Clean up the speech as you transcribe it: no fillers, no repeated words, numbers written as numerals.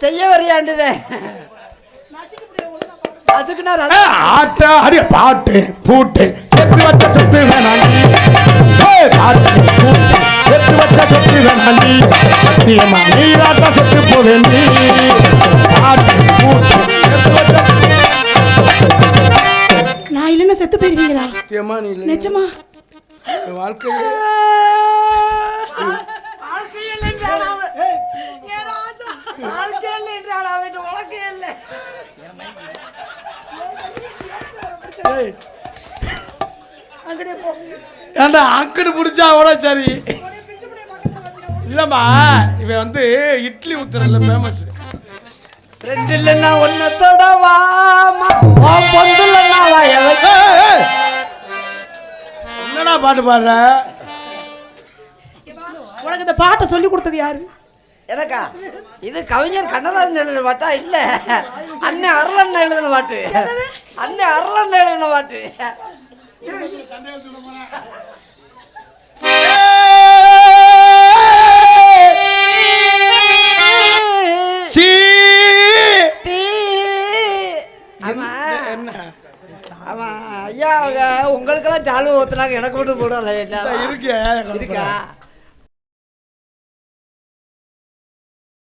செய்ய வரையாண்டுதே அதுக்கு நான் ஆட்ட அடி பாட்டு பூட்டு செத்து வச்ச சொத்து வேணாண்டி பாட்டு பூட்டு செத்து வச்ச சொத்து வேணாண்டி சத்தியமா நீராட்ட செத்து போவேண்டி பாட்டு பூட்டு செத்து வச்ச நான் இல்லைன்னா செத்து போயிருவீங்களா நிஜமா வாழ்க்கையே ஏண்டா அக்கடு பிடிச்சா கூட சரி இல்லம்மா இவன் வந்து இட்லி ஊத்துறதுல ஃபேமஸ் ரெண்டு இல்லைன்னா ஒன்னத்தோட வாமா பொந்துலன்னா என்னடா பாட்டு பாடுற உனக்கு இந்த பாட்டை சொல்லி கொடுத்தது யாரு எனக்கா இது கவிஞர் கண்ணதாசன் எழுதின பாட்டா இல்ல அண்ணன் அருளண்ணா எழுதின பாட்டு அண்ணன் அருளண்ணா எழுதின பாட்டு ஐயா உங்களுக்கெல்லாம் ஜாலு ஊத்துனாங்க எனக்கு மட்டும் போடல இருக்கா